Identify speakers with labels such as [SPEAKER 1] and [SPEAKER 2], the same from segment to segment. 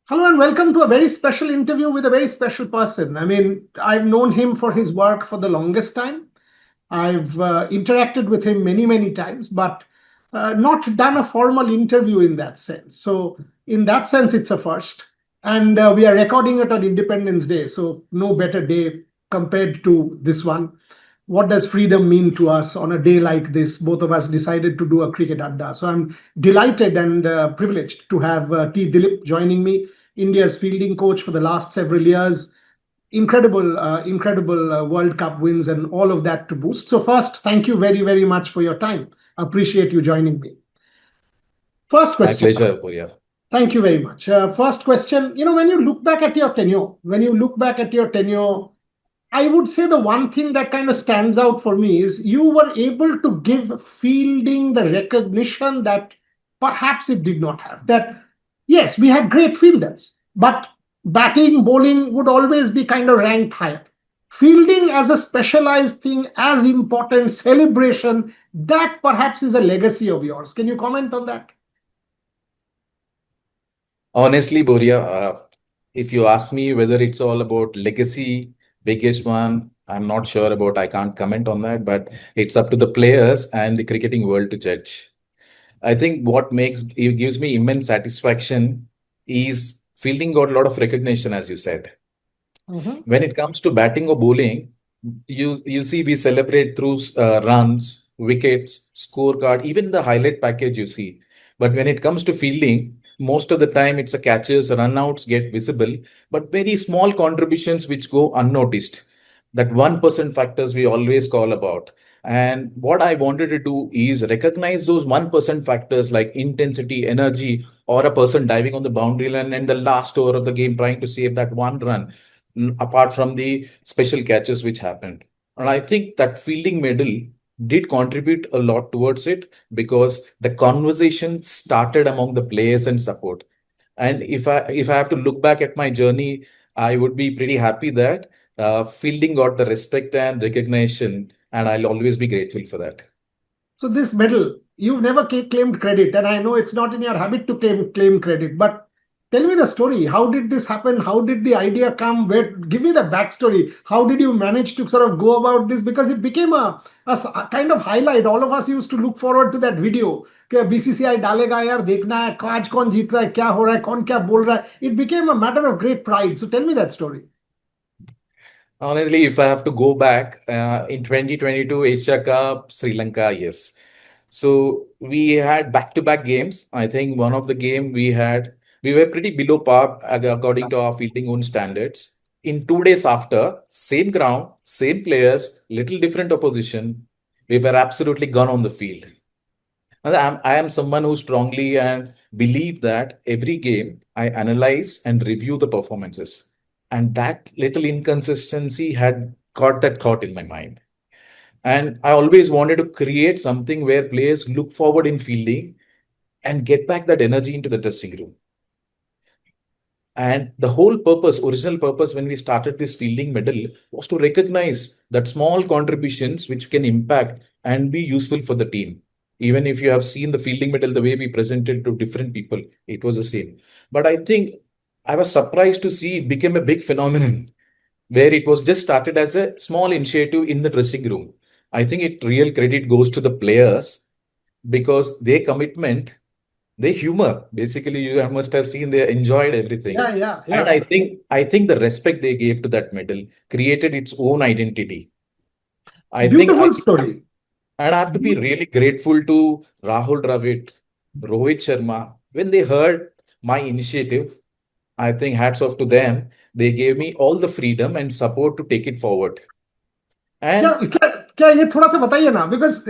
[SPEAKER 1] Hello and welcome to a very special interview with a very special person. I mean, I've known him for his work for the longest time. I've interacted with him many, many times, but not done a formal interview in that sense. So, in that sense, it's a first. And we are recording it on Independence Day. So, no better day compared to this one. What does freedom mean to us on a day like this? Both of us decided to do a cricket adda. So, I'm delighted and privileged to have Dilip joining me, India's fielding coach for the last several years. Incredible World Cup wins and all of that to boost. So first, thank you very, very much for your time. Appreciate you joining me. First
[SPEAKER 2] My
[SPEAKER 1] question.
[SPEAKER 2] pleasure, Purya.
[SPEAKER 1] Thank you very much. First question. When you look back at your tenure, I would say the one thing that kind of stands out for me is you were able to give fielding the recognition that perhaps it did not have. That, yes, we had great fielders, but batting, bowling would always be kind of ranked higher. Fielding as a specialized thing, as important, celebration, that perhaps is a legacy of yours. Can you comment on that?
[SPEAKER 2] Honestly, Purya, if you ask me whether it's all about legacy, biggest one, I'm not sure about. I can't comment on that, but it's up to the players and the cricketing world to judge. I think what makes it gives me immense satisfaction is fielding got a lot of recognition, as you said.
[SPEAKER 1] Mhm.
[SPEAKER 2] When it comes to batting or bowling, you see we celebrate through runs, wickets, scorecard, even the highlight package you see. But when it comes to fielding, most of the time it's a catches, runouts get visible, but very small contributions which go unnoticed. That 1% factors we always call about. And what I wanted to do is recognize those 1% factors like intensity, energy, or a person diving on the boundary line and the last over of the game trying to save that one run apart from the special catches which happened. And I think that fielding medal did contribute a lot towards it because the conversation started among the players and support. And if I have to look back at my journey, I would be pretty happy that fielding got the respect and recognition, and I'll always be grateful for that.
[SPEAKER 1] So this medal, you've never claimed credit, and I know it's not in your habit to claim credit. But tell me the story. How did this happen? How did the idea come? Where? Give me the backstory. How did you manage to sort of go about this? Because it became a kind of highlight. All of us used to look forward to that video. कि BCCI डालेगा यार देखना है आज कौन जीत रहा है क्या हो रहा है कौन क्या बोल रहा है it became a matter of great pride. So tell me that story.
[SPEAKER 2] Honestly, if I have to go back in 2022 Asia Cup, Sri Lanka, yes. So we had back-to-back games. I think one of the game we were pretty below par according to our fielding own standards. In 2 days after, same ground, same players, little different opposition, we were absolutely gone on the field. And I am someone who strongly and believe that every game I analyze and review the performances. And that little inconsistency had got that thought in my mind. And I always wanted to create something where players look forward in fielding and get back that energy into the dressing room. And the whole purpose, original purpose when we started this fielding medal was to recognize that small contributions which can impact and be useful for the team. Even if you have seen the fielding medal, the way we presented to different people, it was the same. But I think I was surprised to see it became a big phenomenon where it was just started as a small initiative in the dressing room. I think it real credit goes to the players because their commitment, their humor, basically you must have seen they enjoyed everything.
[SPEAKER 1] Yeah, yeah,
[SPEAKER 2] And
[SPEAKER 1] yeah.
[SPEAKER 2] I think the respect they gave to that medal created its own identity. I think I
[SPEAKER 1] Beautiful story.
[SPEAKER 2] and I have to be really grateful to Rahul Dravid, Rohit Sharma. When they heard my initiative, I think hats off to them. They gave me all the freedom and support to take it forward.
[SPEAKER 1] क्या
[SPEAKER 2] And
[SPEAKER 1] क्या क्या ये थोड़ा सा बताइए ना because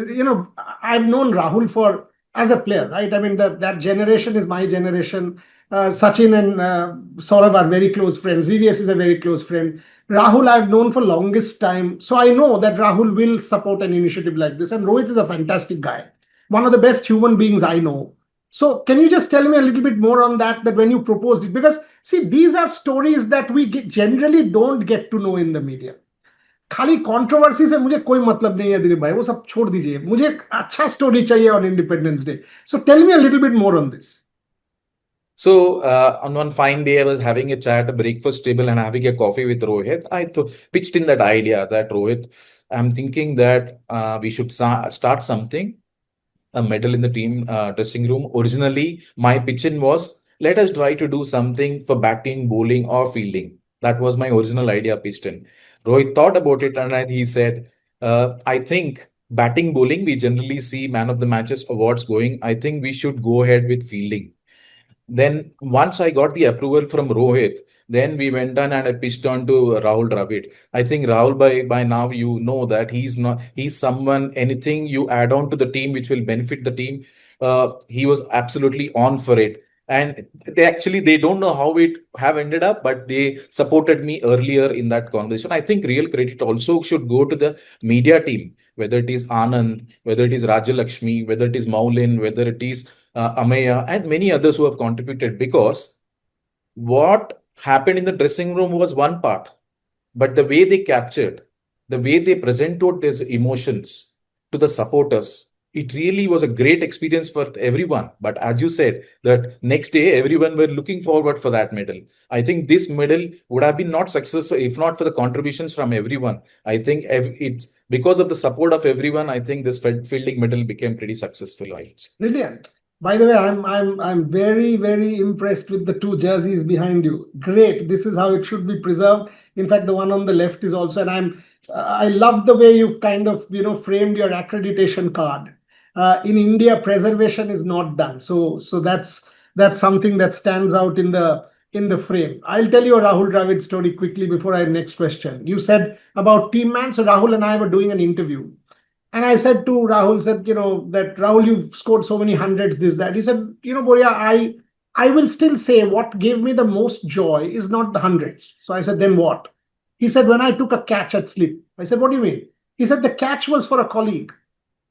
[SPEAKER 1] I've known Rahul for as a player, right? I mean that generation is my generation. Sachin and Saurabh are very close friends. VVS is a very close friend. Rahul I've known for longest time, so I know that Rahul will support an initiative like this. And Rohit is a fantastic guy, one of the best human beings I know. So can you just tell me a little bit more on that? That when you proposed it, because see these are stories that we generally don't get to know in the media. खाली controversy से मुझे कोई मतलब नहीं है दिलीप भाई वो सब छोड़ दीजिए मुझे एक अच्छा स्टोरी चाहिए on Independence Day so tell me a little bit more on this
[SPEAKER 2] So on one fine day, I was having a chat, a breakfast table, and having a coffee with Rohit. Pitched in that idea that Rohit, I'm thinking that we should start something, a medal in the team dressing room. Originally, my pitch in was let us try to do something for batting, bowling, or fielding. That was my original idea pitched in. Rohit thought about it and he said, I think batting, bowling, we generally see man of the matches awards going. I think we should go ahead with fielding. Then once I got the approval from Rohit, then we went on and I pitched on to Rahul Dravid. I think Rahul by now you know that he's someone anything you add on to the team which will benefit the team. He was absolutely on for it. And they don't know how it have ended up, but they supported me earlier in that conversation. I think real credit also should go to the media team, whether it is Anand, whether it is Rajalakshmi, whether it is Maulin, whether it is Ameya, and many others who have contributed because what happened in the dressing room was one part, but the way they captured, the way they presented these emotions to the supporters, it really was a great experience for everyone. But as you said, that next day everyone were looking forward for that medal. I think this medal would have been not successful if not for the contributions from everyone. I think it's because of the support of everyone. I think this fielding medal became pretty successful. I would say.
[SPEAKER 1] Brilliant. By the way, I'm very, very impressed with the two jerseys behind you. Great. This is how it should be preserved. In fact, the one on the left is also, and I love the way you've kind of, framed your accreditation card. In India, preservation is not done. So that's something that stands out in the frame. I'll tell you a Rahul Dravid story quickly before I next question. You said about team man. So Rahul and I were doing an interview. And I said to Rahul, said, that Rahul, you've scored so many hundreds, this, that. He said, Boria, I will still say what gave me the most joy is not the hundreds. So I said, then what? He said, when I took a catch at slip. I said, what do you mean? He said, the catch was for a colleague.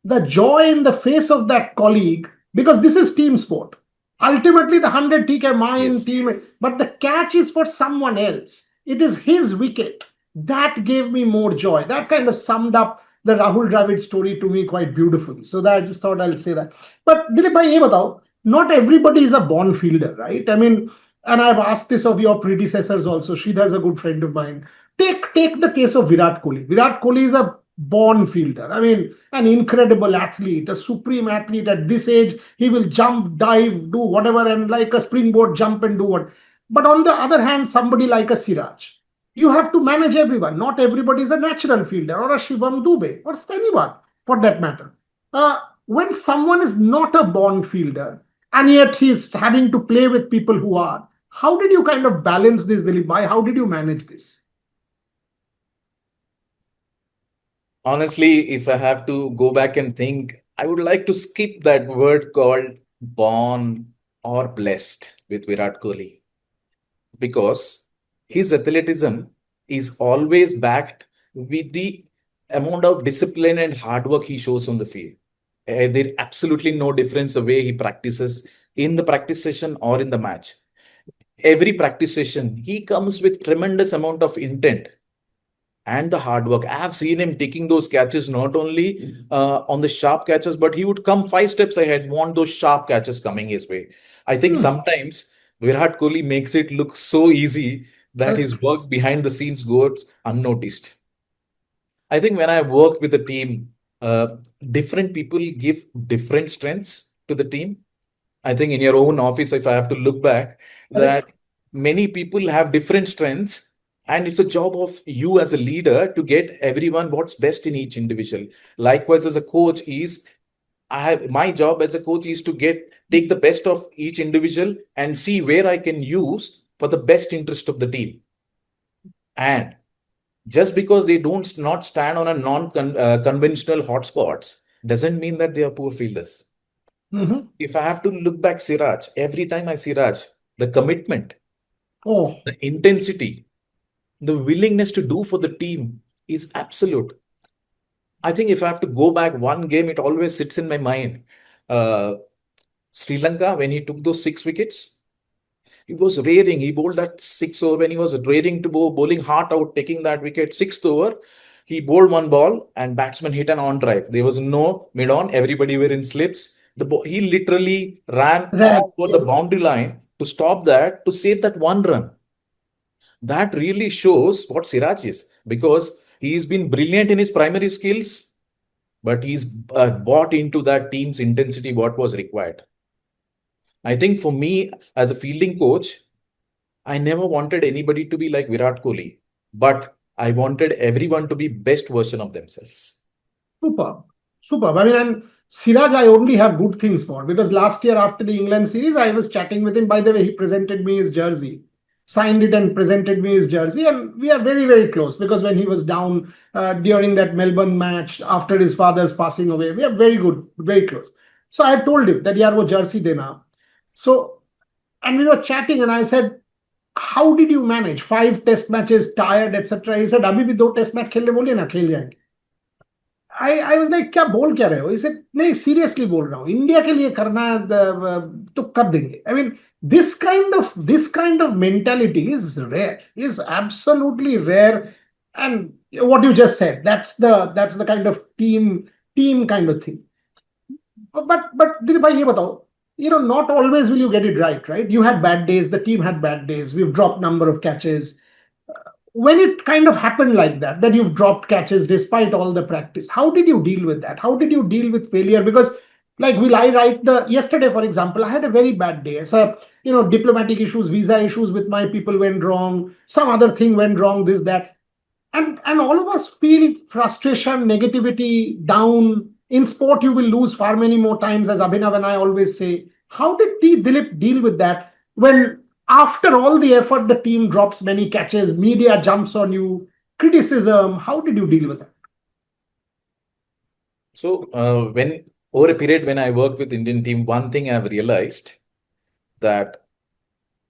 [SPEAKER 1] The joy in the face of that colleague, because this is team sport. Ultimately, the 100 TK mine
[SPEAKER 2] Yes.
[SPEAKER 1] team, but the catch is for someone else. It is his wicket. That gave me more joy. That kind of summed up the Rahul Dravid story to me quite beautifully. So that I just thought I'll say that. But Dilip bhai, ye batao, not everybody is a born fielder, right? I mean, and I've asked this of your predecessors also. Shridhar's a good friend of mine. Take the case of Virat Kohli. Virat Kohli is a born fielder. I mean, an incredible athlete, a supreme athlete. At this age, he will jump, dive, do whatever, and like a springboard jump and do what. But on the other hand, somebody like a Siraj, you have to manage everyone. Not everybody is a natural fielder or a Shivam Dubey or anyone for that matter. When someone is not a born fielder and yet he's having to play with people who are, how did you kind of balance this, Dilip bhai? How did you manage this?
[SPEAKER 2] Honestly, if I have to go back and think, I would like to skip that word called born or blessed with Virat Kohli because his athleticism is always backed with the amount of discipline and hard work he shows on the field. There's absolutely no difference the way he practices in the practice session or in the match. Every practice session, he comes with tremendous amount of intent and the hard work. I have seen him taking those catches not only on the sharp catches, but he would come 5 steps ahead, want those sharp catches coming his way. I think
[SPEAKER 1] Hmm.
[SPEAKER 2] sometimes Virat Kohli makes it look so easy that
[SPEAKER 1] Correct.
[SPEAKER 2] his work behind the scenes goes unnoticed. I think when I work with a team, different people give different strengths to the team. I think in your own office, if I have to look back, that
[SPEAKER 1] Correct.
[SPEAKER 2] many people have different strengths, and it's a job of you as a leader to get everyone what's best in each individual. Likewise, as a coach, is I have my job as a coach is to take the best of each individual and see where I can use for the best interest of the team. And just because they don't not stand on a non-conventional hotspots doesn't mean that they are poor fielders.
[SPEAKER 1] Mhm.
[SPEAKER 2] If I have to look back Siraj, every time I see Raj, the commitment,
[SPEAKER 1] Oh,
[SPEAKER 2] the intensity, the willingness to do for the team is absolute. I think if I have to go back one game, it always sits in my mind. Uh, Sri Lanka, when he took those 6 wickets, he was raring. He bowled that 6 over when he was raring to bowl, bowling heart out, taking that wicket. 6th over, he bowled one ball and batsman hit an on drive. There was no mid on. Everybody were in slips. He literally ran
[SPEAKER 1] right.
[SPEAKER 2] all over the boundary line to to stop that, to save that one run. That really shows what Siraj is, because he's been brilliant in his primary skills, but he's bought into that team's intensity, what was required. I think for me, as a fielding coach, I never wanted anybody to be like Virat Kohli, but I wanted everyone to be best version of themselves.
[SPEAKER 1] Superb. Superb. I mean, and Siraj, I only have good things for, because last year after the England series, I was chatting with him. By the way, he presented me his jersey, signed it and presented me his jersey. And we are very, very close, because when he was down during that Melbourne match after his father's passing away, we are very good, very close. So I told him that, yaar, wo jersey dena. So, and we were chatting, and I said, how did you manage 5 test matches, tired, etc.? He said, abhi bhi 2 test match खेलने बोलिए ना, खेल जाएंगे. I was like, क्या बोल क्या रहे हो? He said, नहीं, seriously बोल रहा हूँ, इंडिया के लिए करना है तो कर देंगे. I mean, this kind of mentality is rare, is absolutely rare. And what you just said, that's the kind of team kind of thing. But Dilip bhai, ये बताओ, not always will you get it right, right? You had bad days, the team had bad days, we've dropped number of catches. When it kind of happened like that you've dropped catches despite all the practice, how did you deal with that? How did you deal with failure? Because, like, will I write the yesterday, for example, I had a very bad day. So, diplomatic issues, visa issues with my people went wrong, some other thing went wrong, this, that. And all of us feel frustration, negativity, down. In sport, you will lose far many more times, as Abhinav and I always say. How did Dilip deal with that when, after all the effort, the team drops many catches, media jumps on you, criticism? How did you deal with that?
[SPEAKER 2] So when over a period when I worked with Indian team, one thing I've realized that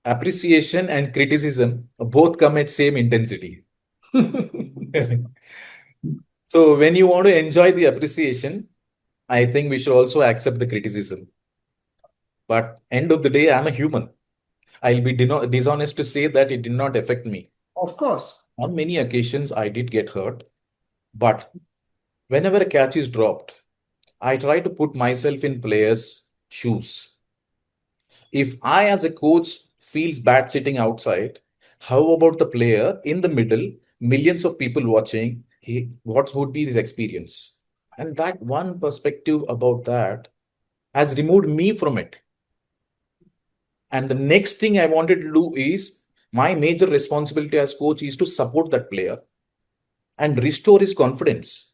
[SPEAKER 2] appreciation and criticism both come at same intensity. So when you want to enjoy the appreciation, I think we should also accept the criticism. But end of the day, I'm a human. I'll be dishonest to say that it did not affect me.
[SPEAKER 1] Of course.
[SPEAKER 2] On many occasions, I did get hurt. But whenever a catch is dropped, I try to put myself in players' shoes. If I, as a coach, feels bad sitting outside, how about the player in the middle, millions of people watching? What would be his experience? And that one perspective about that has removed me from it. And the next thing I wanted to do is my major responsibility as coach is to support that player and restore his confidence.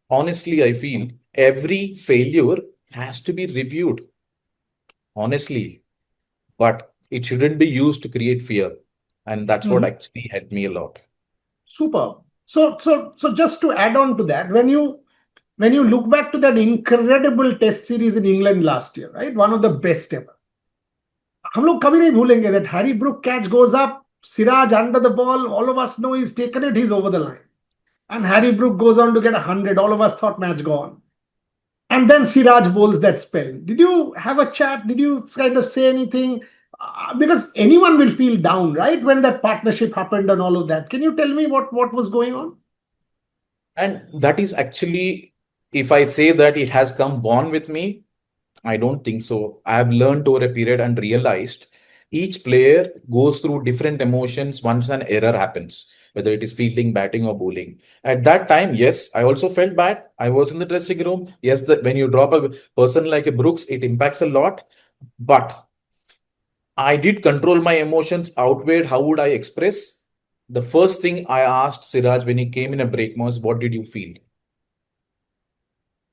[SPEAKER 2] Honestly, I feel every failure has to be reviewed honestly, but it shouldn't be used to create fear. And that's what actually helped me a lot.
[SPEAKER 1] Super. So just to add on to that, when you look back to that incredible test series in England last year, right? One of the best ever. हम लोग कभी नहीं भूलेंगे that Harry Brook catch goes up, Siraj under the ball, all of us know he's taken it, he's over the line. And Harry Brook goes on to get 100. All of us thought match gone. And then Siraj bowls that spell. Did you have a chat? Did you kind of say anything? Because anyone will feel down, right? When that partnership happened and all of that. Can you tell me what was going on?
[SPEAKER 2] And that is actually, if I say that it has come born with me, I don't think so. I have learned over a period and realized each player goes through different emotions once an error happens, whether it is fielding, batting, or bowling. At that time, yes, I also felt bad. I was in the dressing room. Yes, that when you drop a person like a Brooks, it impacts a lot. But I did control my emotions, outweighed how would I express. The first thing I asked Siraj when he came in a break was, what did you feel?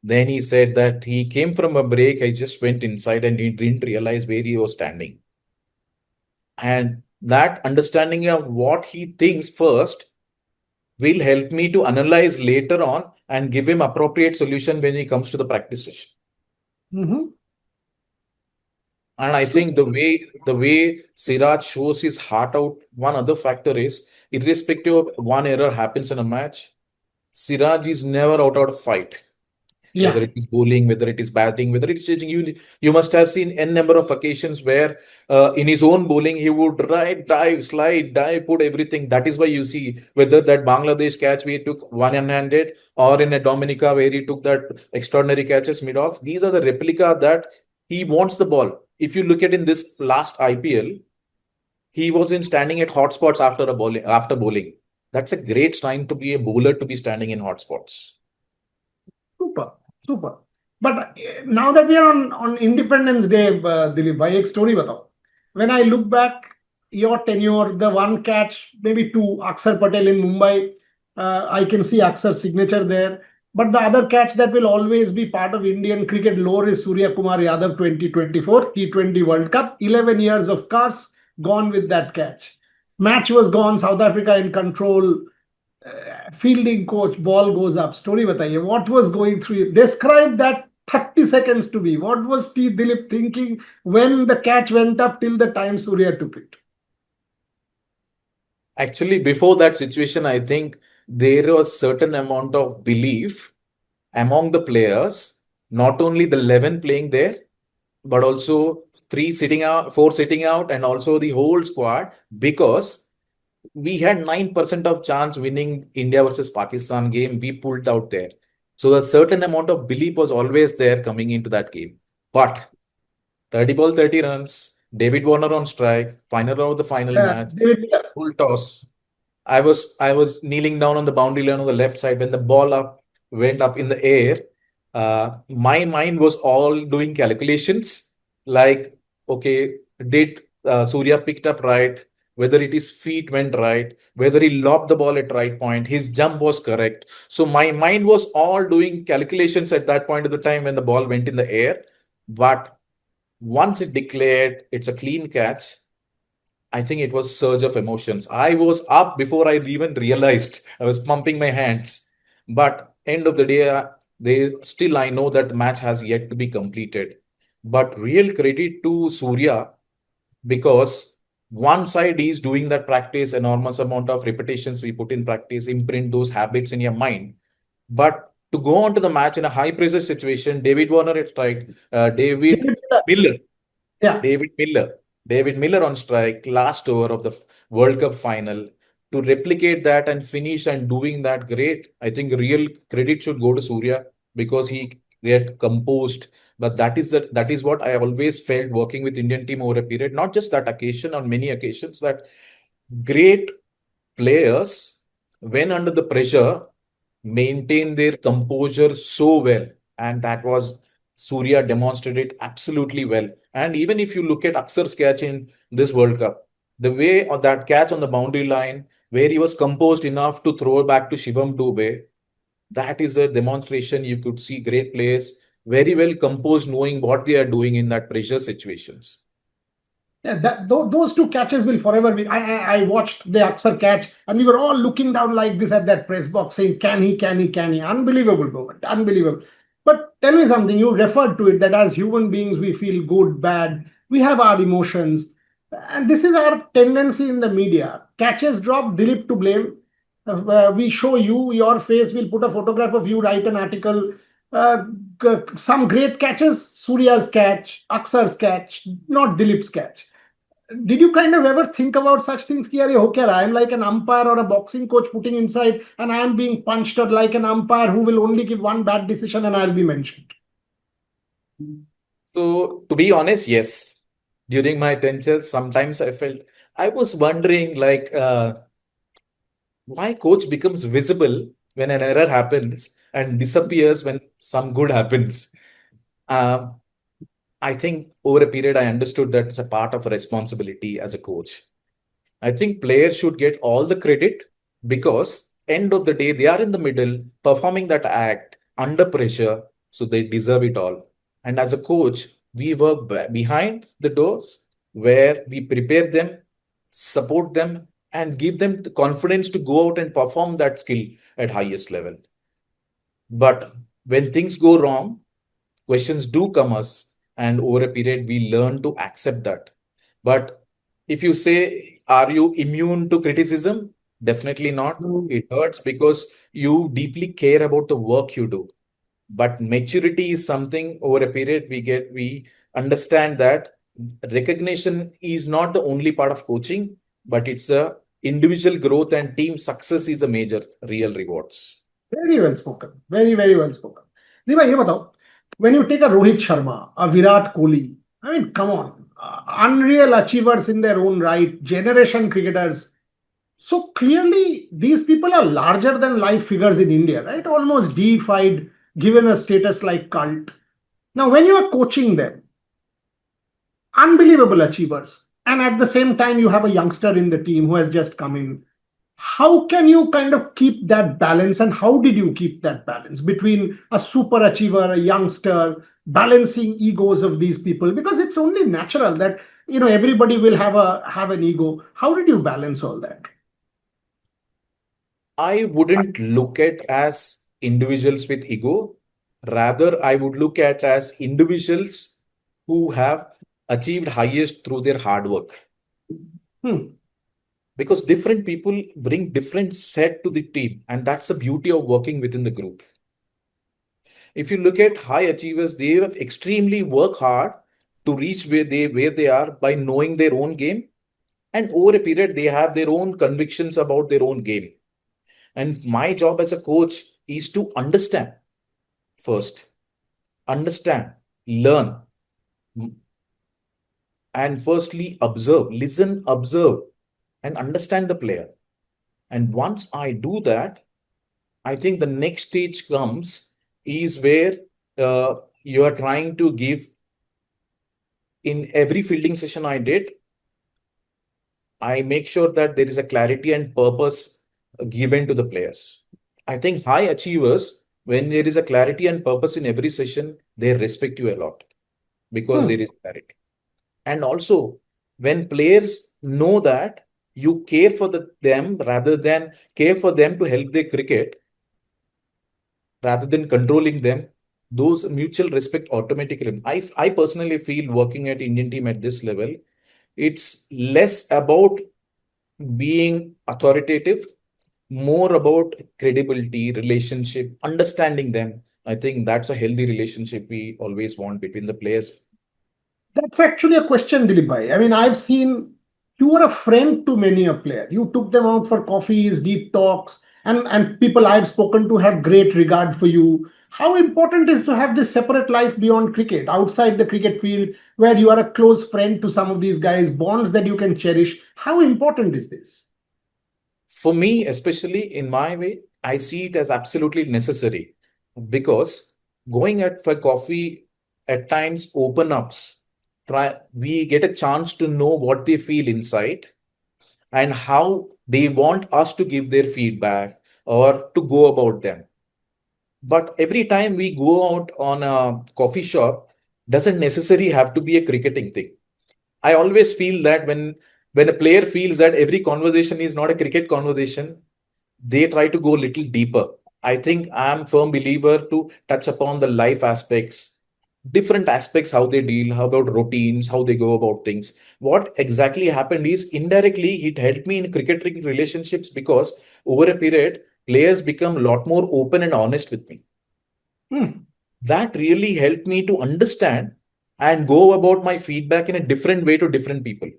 [SPEAKER 2] Then he said that he came from a break. I just went inside and he didn't realize where he was standing. And that understanding of what he thinks first will help me to analyze later on and give him appropriate solution when he comes to the practice session. And I think the way Siraj shows his heart out, one other factor is, irrespective of one error happens in a match, Siraj is never out of fight.
[SPEAKER 1] Yeah.
[SPEAKER 2] Whether it is bowling, whether it is batting, whether it is changing, you must have seen n number of occasions where in his own bowling he would ride, dive, slide, dive, put everything. That is why you see whether that Bangladesh catch we took one-handed, or in a Dominica where he took that extraordinary catches mid-off. These are the replica that he wants the ball. if you look at in this last IPL, he wasn't standing at hot spots after bowling. That's a great sign to be a bowler to be standing in hot spots.
[SPEAKER 1] Super, super. But now that we are on Independence Day, Dilip, bhai, ek story batao. When I look back, your tenure, the one catch, maybe two, Akshar Patel in Mumbai, I can see Akshar's signature there. But the other catch that will always be part of Indian cricket lore is Surya Kumar Yadav 2024 T20 World Cup. 11 years of curse gone with that catch. Match was gone, South Africa in control. Fielding coach, ball goes up. Story bataiye. What was going through you? Describe that 30 seconds to me. What was T. Dilip thinking when the catch went up till the time Surya took it?
[SPEAKER 2] Actually, before that situation, I think there was certain amount of belief among the players, not only the 11 playing there, but also three sitting out, four sitting out, and also the whole squad, because we had 9% of chance winning India versus Pakistan game. We pulled out there. So a certain amount of belief was always there coming into that game. But 30 ball, 30 runs, David Warner on strike, final round of the final match,
[SPEAKER 1] David Miller.
[SPEAKER 2] full toss. I was kneeling down on the boundary line on the left side when the ball up went up in the air. My mind was all doing calculations like, okay, did Surya picked up right? Whether it his feet went right, whether he lobbed the ball at right point, his jump was correct. So my mind was all doing calculations at that point of the time when the ball went in the air. But once it declared it's a clean catch, I think it was surge of emotions. I was up before I even realized. I was pumping my hands. But end of the day, they still I know that the match has yet to be completed. But real credit to Surya, because one side is doing that practice, enormous amount of repetitions we put in practice, imprint those habits in your mind. But to go on to the match in a high pressure situation, David Warner at strike,
[SPEAKER 1] David Miller.
[SPEAKER 2] Miller,
[SPEAKER 1] Yeah.
[SPEAKER 2] David Miller, David Miller on strike, last over of the World Cup final. To replicate that and finish and doing that great, I think real credit should go to Surya because he get composed. But that is what I always felt working with Indian team over a period, not just that occasion, on many occasions, that great players, when under the pressure, maintain their composure so well. And that was Surya demonstrated absolutely well. And even if you look at Aksar's catch in this World Cup, the way of that catch on the boundary line, where he was composed enough to throw back to Shivam Dubey, that is a demonstration. You could see great players very well composed, knowing what they are doing in that pressure situations.
[SPEAKER 1] Yeah, those two catches will forever be. I watched the Aksar catch, and we were all looking down like this at that press box, saying, "Can he? Can he? Can he?" Unbelievable moment, unbelievable. But tell me something. You referred to it that as human beings, we feel good, bad. We have our emotions, and this is our tendency in the media. Catches drop, Dilip to blame. We show you your face. We'll put a photograph of you, write an article. Some great catches, Surya's catch, Aksar's catch, not Dilip's catch. Did you kind of ever think about such things? Ki, "Arey, ho kya raha? I'm like an umpire or a boxing coach putting inside, and I am being punched, or like an umpire who will only give one bad decision and I'll be mentioned."
[SPEAKER 2] So, to be honest, yes. During my tenures, sometimes I felt I was wondering, like, why coach becomes visible when an error happens and disappears when some good happens. Um, I think over a period, I understood that's a part of a responsibility as a coach. I think players should get all the credit because end of the day they are in the middle performing that act under pressure, so they deserve it all. And as a coach, we work behind the doors where we prepare them, support them, and give them the confidence to go out and perform that skill at highest level. But when things go wrong, questions do come us, and over a period we learn to accept that. But if you say, are you immune to criticism? Definitely not.
[SPEAKER 1] Mm.
[SPEAKER 2] It hurts because you deeply care about the work you do. But maturity is something over a period we understand that recognition is not the only part of coaching, but it's a individual growth and team success is a major real rewards.
[SPEAKER 1] Very well spoken. Very, very well spoken. Diva, ye batao, when you take a Rohit Sharma, a Virat Kohli, I mean, come on. unreal achievers in their own right, generation cricketers. So clearly, these people are larger than life figures in India, right? Almost deified, given a status like cult. Now, when you are coaching them, unbelievable achievers, and at the same time, you have a youngster in the team who has just come in. How can you kind of keep that balance, and how did you keep that balance between a super achiever, a youngster, balancing egos of these people? Because it's only natural that everybody will have an ego. How did you balance all that?
[SPEAKER 2] I wouldn't look at as individuals with ego. Rather, I would look at as individuals who have achieved highest through their hard work.
[SPEAKER 1] Hmm.
[SPEAKER 2] Because different people bring different set to the team, and that's the beauty of working within the group. If you look at high achievers, they have extremely work hard to reach where they are by knowing their own game, and over a period they have their own convictions about their own game. And my job as a coach is to understand first, understand, learn, and firstly observe, listen, observe, and understand the player. And once I do that, I think the next stage comes is where you are trying to give. In every fielding session I did, I make sure that there is a clarity and purpose given to the players. I think high achievers, when there is a clarity and purpose in every session, they respect you a lot because there
[SPEAKER 1] Hmm.
[SPEAKER 2] is clarity. And also, when players know that you care for them rather than care for them to help their cricket, rather than controlling them, those mutual respect automatically. I personally feel working at Indian team at this level, it's less about being authoritative, more about credibility, relationship, understanding them. I think that's a healthy relationship we always want between the players.
[SPEAKER 1] That's actually a question, Dilip bhai. I mean, I've seen you were a friend to many a player. You took them out for coffees, deep talks, and people I've spoken to have great regard for you. How important is to have this separate life beyond cricket, outside the cricket field, where you are a close friend to some of these guys, bonds that you can cherish? How important is this?
[SPEAKER 2] For me, especially in my way, I see it as absolutely necessary because going out for coffee at times open ups. We get a chance to know what they feel inside and how they want us to give their feedback or to go about them. But every time we go out on a coffee shop, doesn't necessarily have to be a cricketing thing. I always feel that when a player feels that every conversation is not a cricket conversation, they try to go a little deeper. I think I'm firm believer to touch upon the life aspects, different aspects, how they deal, how about routines, how they go about things. What exactly happened is indirectly it helped me in cricketing relationships because over a period, players become a lot more open and honest with me.
[SPEAKER 1] Hmm.
[SPEAKER 2] That really helped me to understand and go about my feedback in a different way to different people.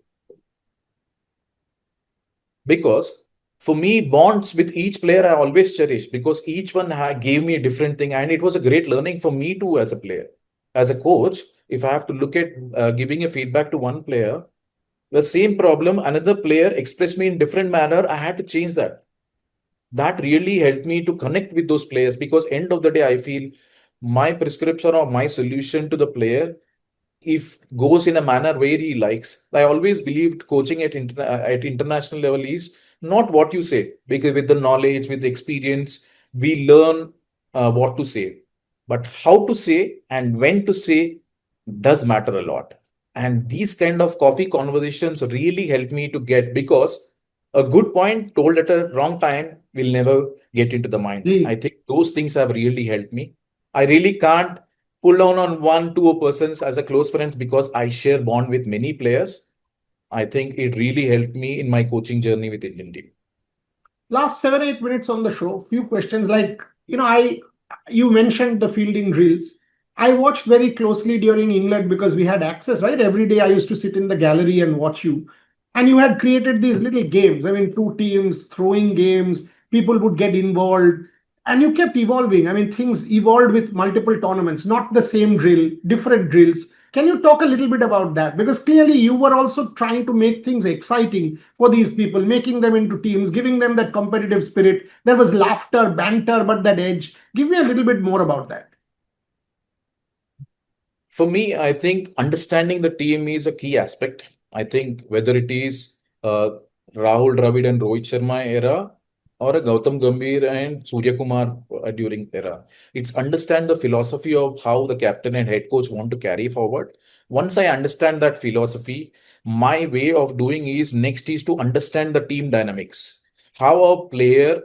[SPEAKER 2] Because for me, bonds with each player I always cherish because each one gave me a different thing, and it was a great learning for me too as a player. As a coach, if I have to look at giving a feedback to one player, the same problem another player expressed me in different manner, I had to change that. That really helped me to connect with those players because end of the day, I feel my prescription or my solution to the player if goes in a manner where he likes. I always believed coaching at international level is not what you say, because with the knowledge, with the experience, we learn what to say, but how to say and when to say does matter a lot. And these kind of coffee conversations really help me to get because a good point told at a wrong time will never get into the mind. I
[SPEAKER 1] Gee,
[SPEAKER 2] think those things have really helped me. I really can't pull down on one, two persons as a close friends because I share bond with many players. I think it really helped me in my coaching journey with Indian team.
[SPEAKER 1] last 7 8 minutes on the show, few questions like, I you mentioned the fielding drills. I watched very closely during England because we had access, right? Every day I used to sit in the gallery and watch you, and you had created these little games. I mean, two teams throwing games, people would get involved, and you kept evolving. I mean, things evolved with multiple tournaments, not the same drill, different drills. Can you talk a little bit about that? Because clearly you were also trying to make things exciting for these people, making them into teams, giving them that competitive spirit. There was laughter, banter, but that edge. Give me a little bit more about that.
[SPEAKER 2] For me, I think understanding the team is a key aspect. I think whether it is Rahul Dravid and Rohit Sharma era or a Gautam Gambhir and Surya Kumar during era, it's understand the philosophy of how the captain and head coach want to carry forward. Once I understand that philosophy, my way of doing is next is to understand the team dynamics. How a player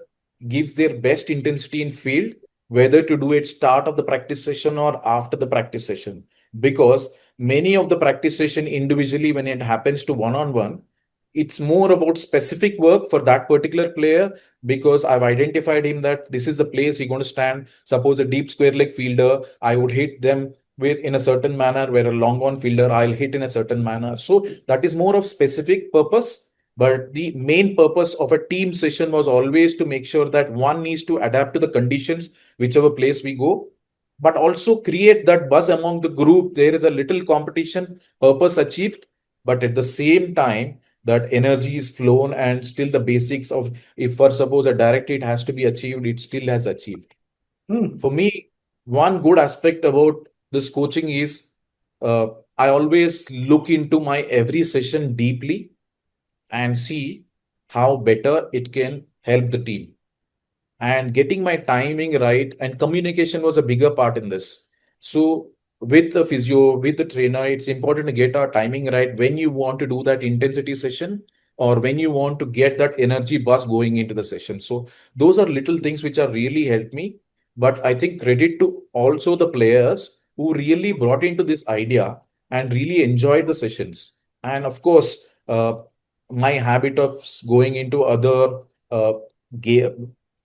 [SPEAKER 2] gives their best intensity in field, whether to do it start of the practice session or after the practice session, because many of the practice session individually when it happens to one on one, it's more about specific work for that particular player, because I've identified him that this is the place he's going to stand. Suppose a deep square leg fielder, I would hit them with in a certain manner, where a long on fielder I'll hit in a certain manner. So that is more of specific purpose. But the main purpose of a team session was always to make sure that one needs to adapt to the conditions whichever place we go, but also create that buzz among the group. There is a little competition, purpose achieved, but at the same time, that energy is flown and still the basics of, if for suppose a direct hit has to be achieved, it still has achieved.
[SPEAKER 1] Hmm.
[SPEAKER 2] For me, one good aspect about this coaching is uh, I always look into my every session deeply and see how better it can help the team, and getting my timing right and communication was a bigger part in this. So with the physio, with the trainer, it's important to get our timing right when you want to do that intensity session or when you want to get that energy bus going into the session. So those are little things which are really helped me. But I think credit to also the players who really brought into this idea and really enjoyed the sessions. And of course, my habit of going into uh,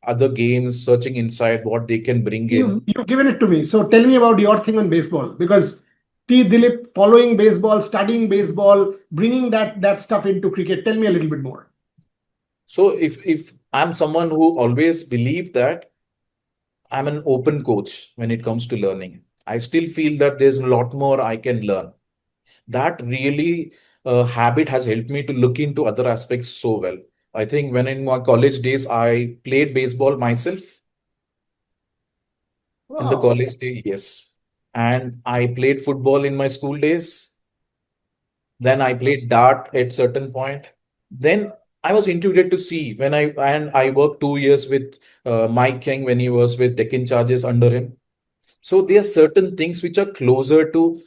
[SPEAKER 2] other games, searching inside what they can bring in.
[SPEAKER 1] You've given it to me. So tell me about your thing on baseball, because T. Dilip following baseball, studying baseball, bringing that stuff into cricket. Tell me a little bit more.
[SPEAKER 2] So if I'm someone who always believed that I'm an open coach when it comes to learning, I still feel that there's a lot more I can learn. That really habit has helped me to look into other aspects so well. I think when in my college days I played baseball myself in the
[SPEAKER 1] Wow.
[SPEAKER 2] college day, yes, and I played football in my school days. Then I played dart at certain point. Then I was intrigued to see when I worked 2 years with Mike King when he was with Deccan Charges under him. So there are certain things which are closer to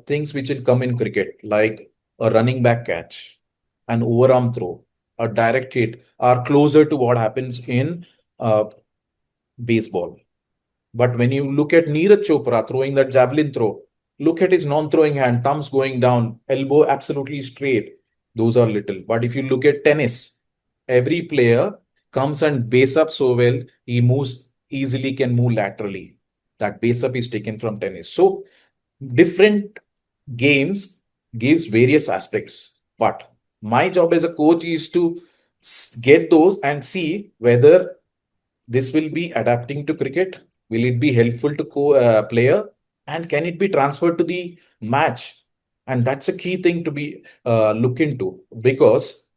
[SPEAKER 2] things which will come in cricket, like a running back catch, an overarm throw, a direct hit, are closer to what happens in uh, baseball. But when you look at Neeraj Chopra throwing that javelin throw, look at his non-throwing hand, thumbs going down, elbow absolutely straight. Those are little. But if you look at tennis, every player comes and base up so well, he moves easily, can move laterally. That base up is taken from tennis. So different games gives various aspects. But my job as a coach is to get those and see whether this will be adapting to cricket. Will it be helpful to player? And can it be transferred to the match? And that's a key thing to be look into, because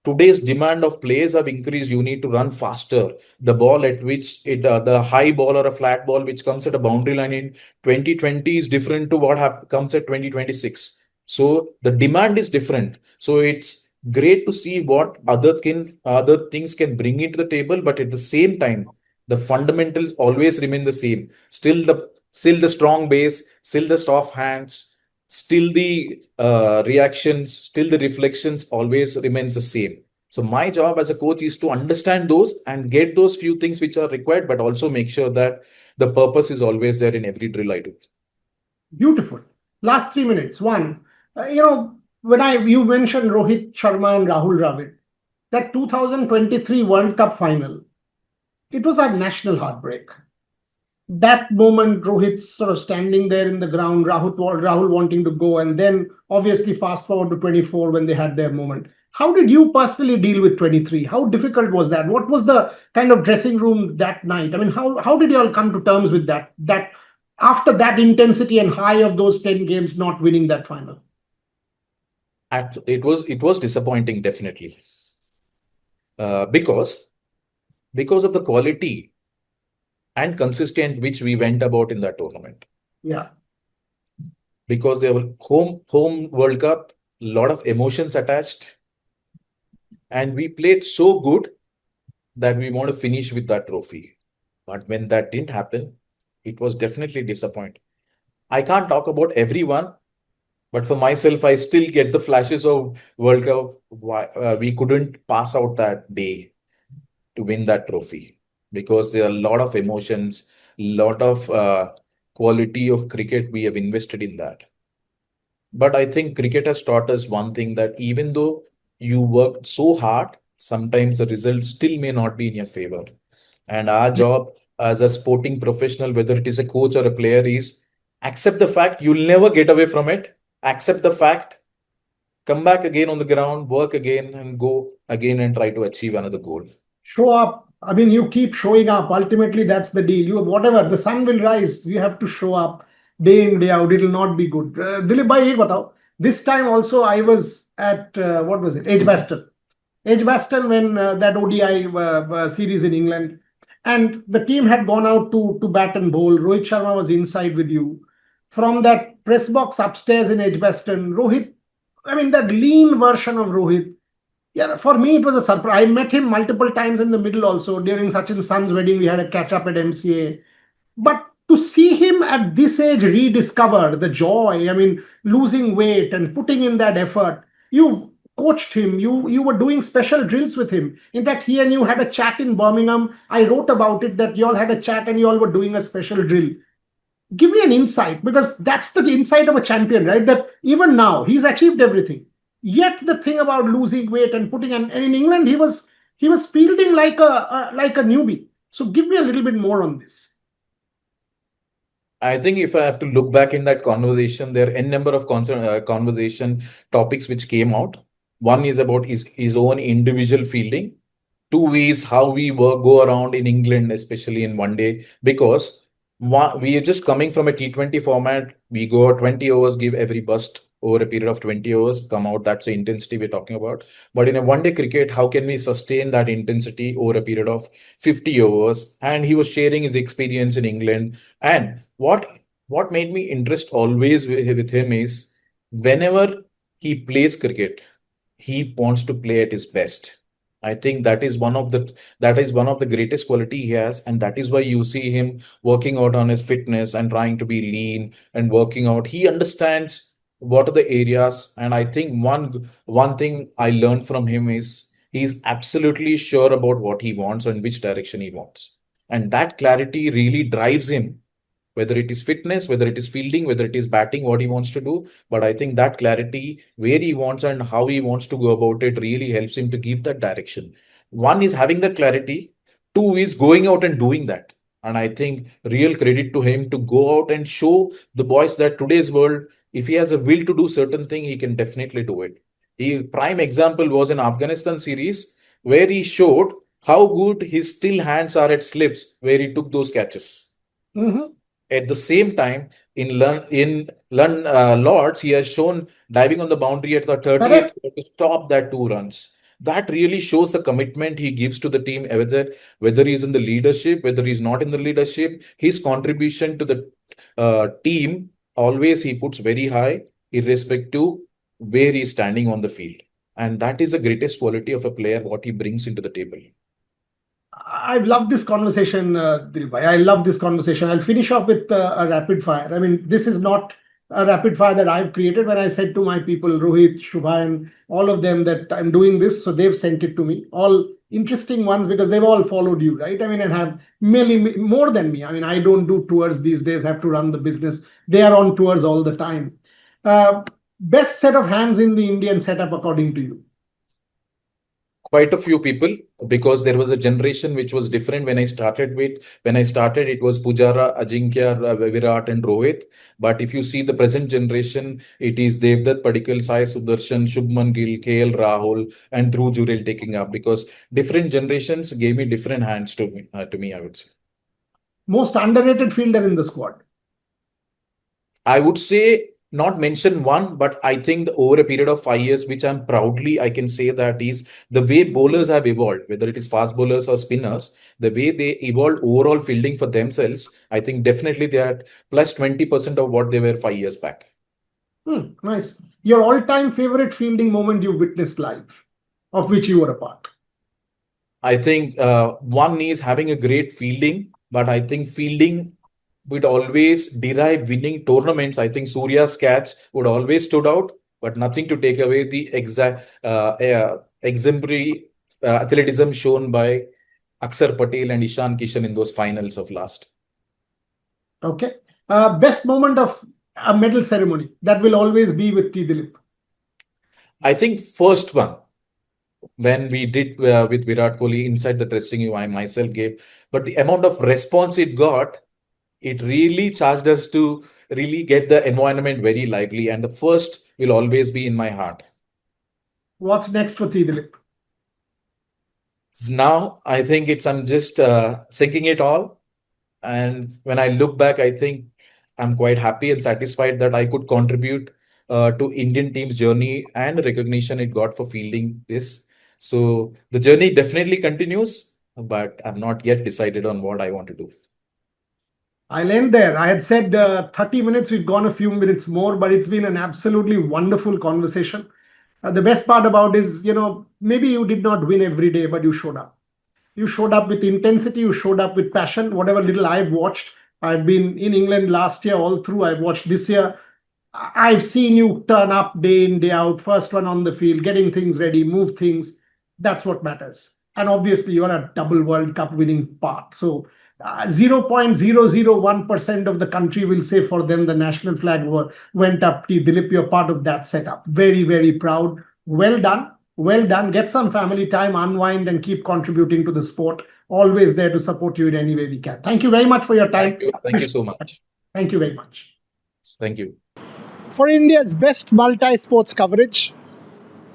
[SPEAKER 2] today's demand of players have increased. You need to run faster. The ball at which the high ball or a flat ball which comes at a boundary line in 2020 is different to what comes at 2026. So the demand is different. So it's great to see what other things can bring into the table, but at the same time, the fundamentals always remain the same. Still the strong base, still the soft hands, still the reactions, still the reflections always remains the same. So my job as a coach is to understand those and get those few things which are required, but also make sure that the purpose is always there in every drill I do.
[SPEAKER 1] Beautiful. Last 3 minutes. One, when you mentioned Rohit Sharma and Rahul Dravid, that 2023 World Cup final, it was a national heartbreak. That moment, Rohit sort of standing there in the ground, Rahul wanting to go, and then obviously fast forward to 24 when they had their moment. How did you personally deal with 23? How difficult was that? What was the kind of dressing room that night? I mean, how did you all come to terms with that after that intensity and high of those 10 games, not winning that final?
[SPEAKER 2] It was disappointing, definitely, because of the quality and consistent which we went about in that tournament.
[SPEAKER 1] Yeah.
[SPEAKER 2] Because they were home World Cup, lot of emotions attached, and we played so good that we want to finish with that trophy. But when that didn't happen, it was definitely disappointing. I can't talk about everyone, but for myself, I still get the flashes of World Cup. Why we couldn't pass out that day to win that trophy, because there are a lot of emotions, lot of quality of cricket we have invested in that. But I think cricket has taught us one thing, that even though you worked so hard, sometimes the result still may not be in your favor. And our job as a sporting professional, whether it is a coach or a player, is accept the fact you'll never get away from it. Accept the fact, come back again on the ground, work again, and go again and try to achieve another goal.
[SPEAKER 1] Show up. I mean, you keep showing up. Ultimately, that's the deal. You whatever the sun will rise, you have to show up day in day out. It'll not be good. Dilip bhai, ek batao. This time also, I was at what was it? Edgbaston. Edgbaston when that ODI series in England, and the team had gone out to bat and bowl. Rohit Sharma was inside with you. From that press box upstairs in Edgbaston, Rohit. I mean, that lean version of Rohit. Yeah, for me it was a surprise. I met him multiple times in the middle also. During Sachin's son's wedding, we had a catch up at MCA. But to see him at this age rediscovered the joy, I mean, losing weight and putting in that effort. You coached him, you were doing special drills with him. In fact, he and you had a chat in Birmingham. I wrote about it that you all had a chat and you all were doing a special drill. Give me an insight, because that's the insight of a champion, right? That even now he's achieved everything, yet the thing about losing weight and putting and in England he was fielding like a newbie. So give me a little bit more on this.
[SPEAKER 2] I think if I have to look back in that conversation, there are n number of conversation topics which came out. One is about his own individual fielding. Two is how we work go around in England, especially in one day, because we are just coming from a T20 format. We go 20 overs, give every burst over a period of 20 overs, come out. That's the intensity we're talking about. But in a one day cricket, how can we sustain that intensity over a period of 50 overs? And he was sharing his experience in England. And what made me interest always with him is, whenever he plays cricket, he wants to play at his best. I think that is one of the greatest quality he has, and that is why you see him working out on his fitness and trying to be lean and working out. He understands what are the areas, and I think one thing I learned from him is he's absolutely sure about what he wants and which direction he wants, and that clarity really drives him, whether it is fitness, whether it is fielding, whether it is batting, what he wants to do. But I think that clarity, where he wants and how he wants to go about it, really helps him to give that direction. One is having that clarity, two is going out and doing that. And I think real credit to him to go out and show the boys that today's world, if he has a will to do certain thing, he can definitely do it. He prime example was in Afghanistan series, where he showed how good his still hands are at slips, where he took those catches.
[SPEAKER 1] Mhm.
[SPEAKER 2] At the same time, in Lords, he has shown diving on the boundary at the 30th
[SPEAKER 1] Correct.
[SPEAKER 2] to stop that 2 runs. That really shows the commitment he gives to the team, whether he's in the leadership, whether he's not in the leadership. His contribution to the team, always he puts very high, irrespective where he's standing on the field. And that is the greatest quality of a player, what he brings into the table.
[SPEAKER 1] I've loved this conversation, Dilip bhai. I love this conversation. I'll finish off with a rapid fire. I mean, this is not a rapid fire that I've created. When I said to my people, Rohit, Shubha, and all of them that I'm doing this, so they've sent it to me. All interesting ones because they've all followed you, right? I mean, and have many more than me. I mean, I don't do tours these days. Have to run the business. They are on tours all the time. Uh, Best set of hands in the Indian setup, according to you?
[SPEAKER 2] Quite a few people, because there was a generation which was different when I started it was Pujara, Ajinkya, Virat and Rohit. But if you see the present generation, it is Devdutt Padikkal, Sai Sudarshan, Shubman Gill, KL Rahul and Dhruv Jurel taking up, because different generations gave me different hands to me, I would say.
[SPEAKER 1] Most underrated fielder in the squad?
[SPEAKER 2] I would say not mention one, but I think over a period of 5 years, which I'm proudly I can say that is the way bowlers have evolved, whether it is fast bowlers or spinners, the way they evolved overall fielding for themselves. I think definitely they are plus 20% of what they were 5 years back.
[SPEAKER 1] Nice. Your all-time favorite fielding moment you witnessed live, of which you were a part.
[SPEAKER 2] I think one is having a great fielding, but I think fielding would always derive winning tournaments. I think Surya's catch would always stood out, but nothing to take away the exemplary athleticism shown by Aksar Patel and Ishan Kishan in those finals of last.
[SPEAKER 1] Okay. Best moment of a medal ceremony that will always be with T. Dilip.
[SPEAKER 2] I think first one when we did with Virat Kohli inside the dressing room, I myself gave, but the amount of response it got, it really charged us to really get the environment very lively. And the first will always be in my heart.
[SPEAKER 1] What's next for T. Dilip?
[SPEAKER 2] Now, I think I'm just sinking it all. And when I look back, I think I'm quite happy and satisfied that I could contribute to Indian team's journey and recognition it got for fielding this. So the journey definitely continues, but I'm not yet decided on what I want to do.
[SPEAKER 1] I'll end there. I had said 30 minutes, we've gone a few minutes more, but it's been an absolutely wonderful conversation. The best part about is, maybe you did not win every day, but you showed up. You showed up with intensity, you showed up with passion. Whatever little I've watched, I've been in England last year all through, I've watched this year. I've seen you turn up day in, day out, first one on the field, getting things ready, move things. That's what matters. And obviously, you're a double World Cup winning part. So 0.001% of the country will say for them the national flag went up. Dilip, you're part of that setup. Very, very proud. Well done. Well done. Get some family time, unwind, and keep contributing to the sport. Always there to support you in any way we can. Thank you very much for your time.
[SPEAKER 2] Thank you. Thank you so much.
[SPEAKER 1] Thank you very much.
[SPEAKER 2] Thank you.
[SPEAKER 3] For India's best multi-sports coverage,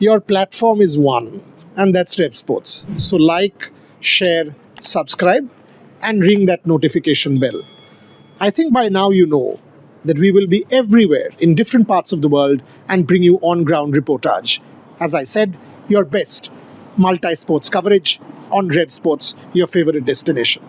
[SPEAKER 3] your platform is one, and that's Rev Sports. So like, share, subscribe, and ring that notification bell. I think by now you know that we will be everywhere in different parts of the world and bring you on-ground reportage. As I said, your best multi-sports coverage on Rev Sports, your favorite destination.